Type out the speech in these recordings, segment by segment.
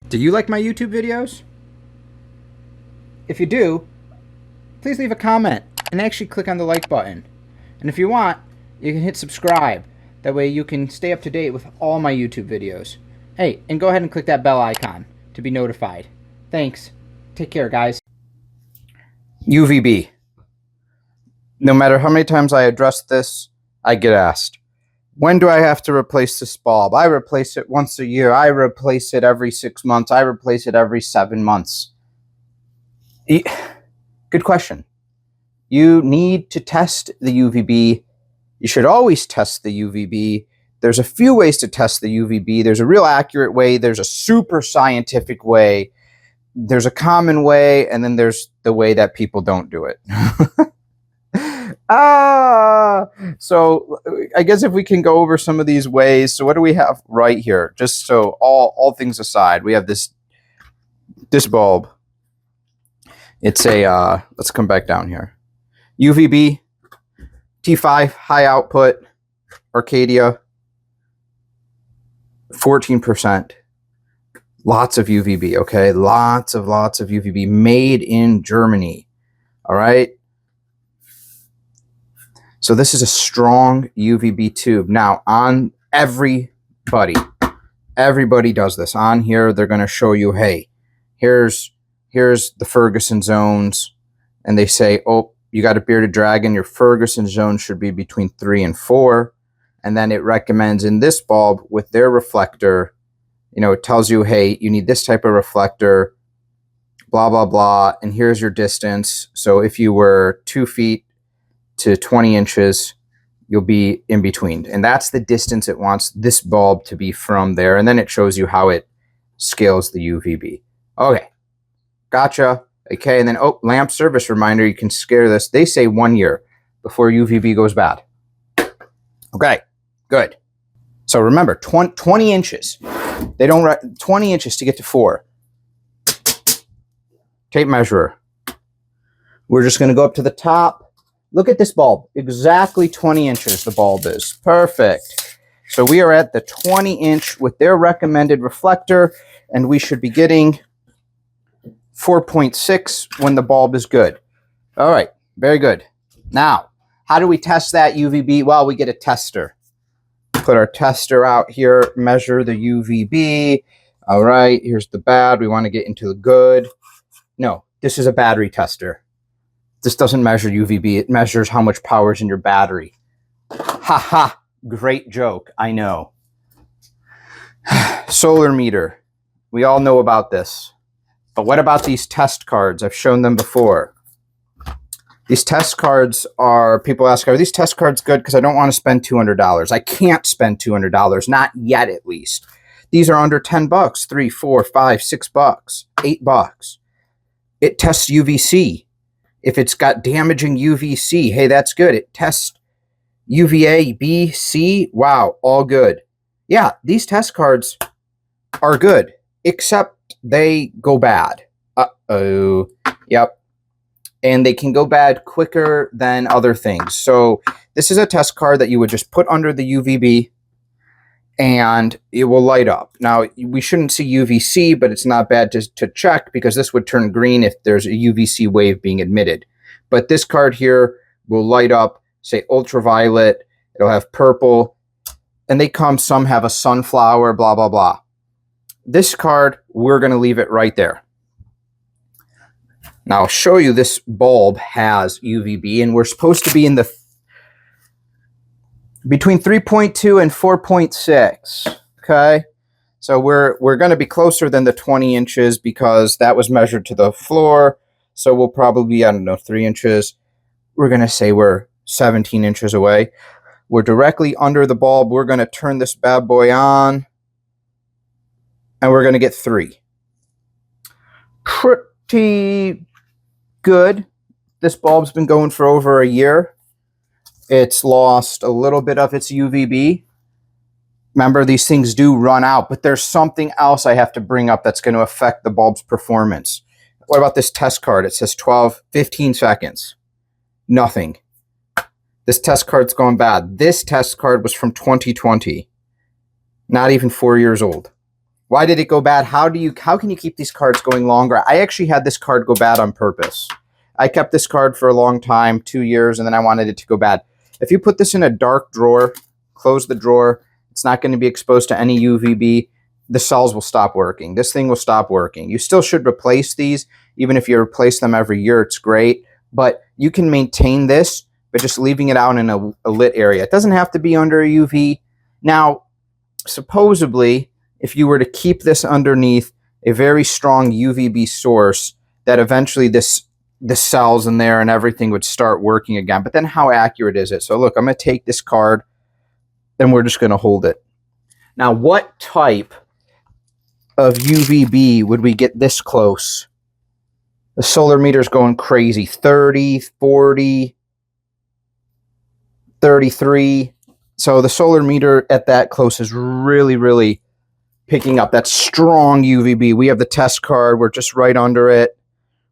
Do you like my YouTube videos? If you do, please leave a comment and actually click on the like button. And if you want, you can hit subscribe. That way you can stay up to date with all my YouTube videos. Hey, and go ahead and click that bell icon to be notified. Thanks. Take care, guys. UVB. No matter how many times I address this, I get asked, when do I have to replace this bulb? I replace it once a year. I replace it every 6 months. I replace it every 7 months. Good question. You need to test the UVB. You should always test the UVB. There's a few ways to test the UVB. There's a real accurate way. There's a super scientific way. There's a common way. And then there's the way that people don't do it. So I guess if we can go over some of these ways. So what do we have right here? Just so all things aside, we have this bulb. It's a, let's come back down here. UVB, T5, high output, Arcadia, 14%. Lots of UVB, okay? Lots of UVB made in Germany, all right? So this is a strong UVB tube. Now, on everybody does this. On here, they're going to show you, hey, here's the Ferguson zones. And they say, oh, you got a bearded dragon. Your Ferguson zone should be between 3 and 4. And then it recommends in this bulb with their reflector, you know, it tells you, hey, you need this type of reflector, blah, blah, blah. And here's your distance. So if you were 2 feet to 20 inches, you'll be in between. And that's the distance it wants this bulb to be from there. And then it shows you how it scales the UVB. Okay, gotcha. Okay, and then, oh, lamp service reminder, you can scare this. They say 1 year before UVB goes bad. Okay, good. So remember, 20 inches. They don't, 20 inches to get to 4. Tape measurer. We're just going to go up to the top. Look at this bulb. Exactly 20 inches the bulb is. Perfect. So we are at the 20 inch with their recommended reflector, and we should be getting 4.6 when the bulb is good. All right, very good. Now, how do we test that UVB? Well, we get a tester. Put our tester out here, measure the UVB. All right, here's the bad. We want to get into the good. No, this is a battery tester. This doesn't measure UVB. It measures how much power is in your battery. Ha ha, great joke, I know. Solar meter. We all know about this. But what about these test cards? I've shown them before. These test cards are, people ask, are these test cards good? Because I don't want to spend $200. I can't spend $200, not yet at least. These are under 10 bucks, 3, 4, 5, 6 bucks, 8 bucks. It tests UVC. If it's got damaging UVC, hey, that's good. It tests UVA, B, C. Wow, all good. Yeah, these test cards are good, except they go bad. Uh-oh. Yep. And they can go bad quicker than other things. So this is a test card that you would just put under the UVB and it will light up. Now, we shouldn't see UVC, but it's not bad to check because this would turn green if there's a UVC wave being emitted. But this card here will light up, say ultraviolet, it'll have purple, and they come, some have a sunflower, blah, blah, blah. This card, we're going to leave it right there. Now, I'll show you this bulb has UVB, and we're supposed to be in the between 3.2 and 4.6, okay? So we're going to be closer than the 20 inches because that was measured to the floor. So we'll probably be, I don't know, 3 inches. We're going to say we're 17 inches away. We're directly under the bulb. We're going to turn this bad boy on, and we're going to get 3. Pretty good. This bulb's been going for over a year. It's lost a little bit of its UVB. Remember, these things do run out, but there's something else I have to bring up that's going to affect the bulb's performance. What about this test card? It says 15 seconds. Nothing. This test card's gone bad. This test card was from 2020. Not even 4 years old. Why did it go bad? How can you keep these cards going longer? I actually had this card go bad on purpose. I kept this card for a long time, 2 years, and then I wanted it to go bad. If you put this in a dark drawer, close the drawer, it's not going to be exposed to any UVB. The cells will stop working. This thing will stop working. You still should replace these. Even if you replace them every year, it's great. But you can maintain this by just leaving it out in a lit area. It doesn't have to be under a UV. Now, supposedly, if you were to keep this underneath a very strong UVB source, that eventually the cells in there and everything would start working again. But then how accurate is it? So look, I'm going to take this card and we're just going to hold it. Now, what type of UVB would we get this close? The solar meter's going crazy. 30, 40, 33. So the solar meter at that close is really, really picking up that strong UVB. We have the test card. We're just right under it.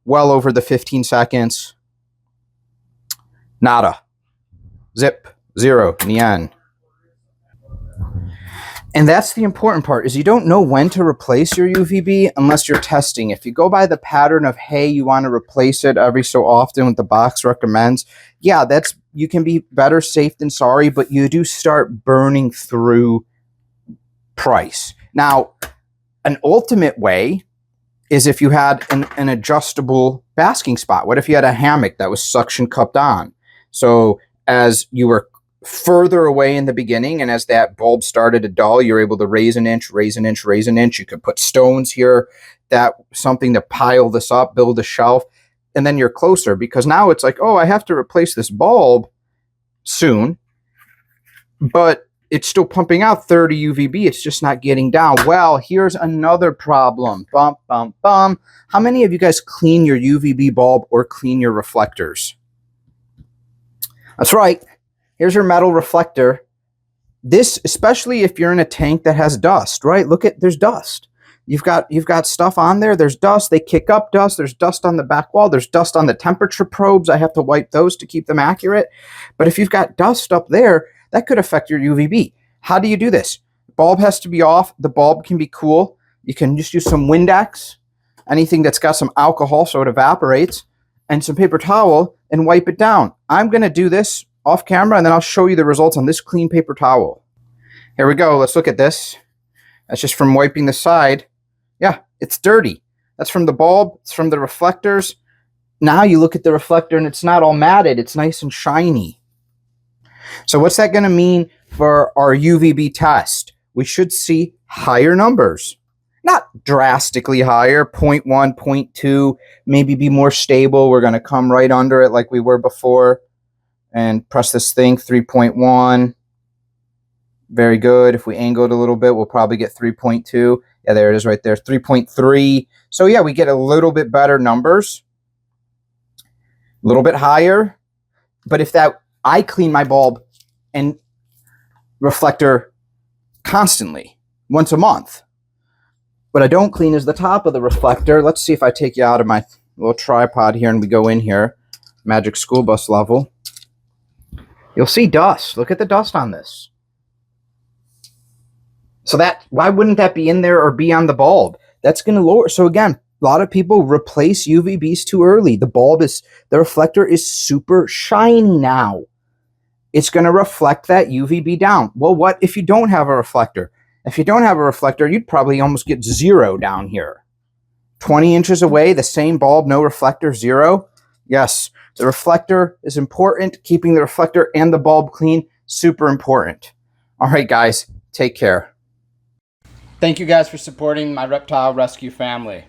Well over the 15 seconds. Nada. Zip. Zero in the end. And that's the important part, is you don't know when to replace your UVB unless you're testing. If you go by the pattern of, hey, you want to replace it every so often, what the box recommends, yeah, you can be better safe than sorry, but you do start burning through price. Now, an ultimate way is if you had an adjustable basking spot. What if you had a hammock that was suction cupped on? So as you were further away in the beginning, and as that bulb started to dull, you're able to raise an inch, raise an inch, raise an inch. You could put stones here, something to pile this up, build a shelf, and then you're closer, because now it's like, oh, I have to replace this bulb soon, but it's still pumping out 30 UVB. It's just not getting down. Well, here's another problem. Bum, bum, bum. How many of you guys clean your UVB bulb or clean your reflectors? That's right. Here's your metal reflector. This, especially if you're in a tank that has dust, right? Look at, there's dust. You've got stuff on there. There's dust. They kick up dust. There's dust on the back wall. There's dust on the temperature probes. I have to wipe those to keep them accurate. But if you've got dust up there, that could affect your UVB. How do you do this? Bulb has to be off. The bulb can be cool. You can just use some Windex, anything that's got some alcohol so it evaporates, and some paper towel and wipe it down. I'm going to do this off camera, and then I'll show you the results on this clean paper towel. Here we go. Let's look at this. That's just from wiping the side. Yeah, it's dirty. That's from the bulb. It's from the reflectors. Now you look at the reflector and it's not all matted. It's nice and shiny. So what's that going to mean for our UVB test? We should see higher numbers. Not drastically higher, 0.1, 0.2, maybe be more stable. We're going to come right under it like we were before. And press this thing, 3.1. Very good. If we angle it a little bit, we'll probably get 3.2. Yeah, there it is right there, 3.3. So yeah, we get a little bit better numbers. A little bit higher. But if I clean my bulb and reflector constantly, once a month. What I don't clean is the top of the reflector. Let's see if I take you out of my little tripod here and we go in here, Magic School Bus level. You'll see dust. Look at the dust on this. So why wouldn't that be in there or be on the bulb? That's going to lower. So again, a lot of people replace UVBs too early. The reflector is super shiny now. It's going to reflect that UVB down. Well, what if you don't have a reflector? If you don't have a reflector, you'd probably almost get 0 down here. 20 inches away, the same bulb, no reflector, 0. Yes, the reflector is important. Keeping the reflector and the bulb clean, super important. All right, guys, take care. Thank you guys for supporting my reptile rescue family.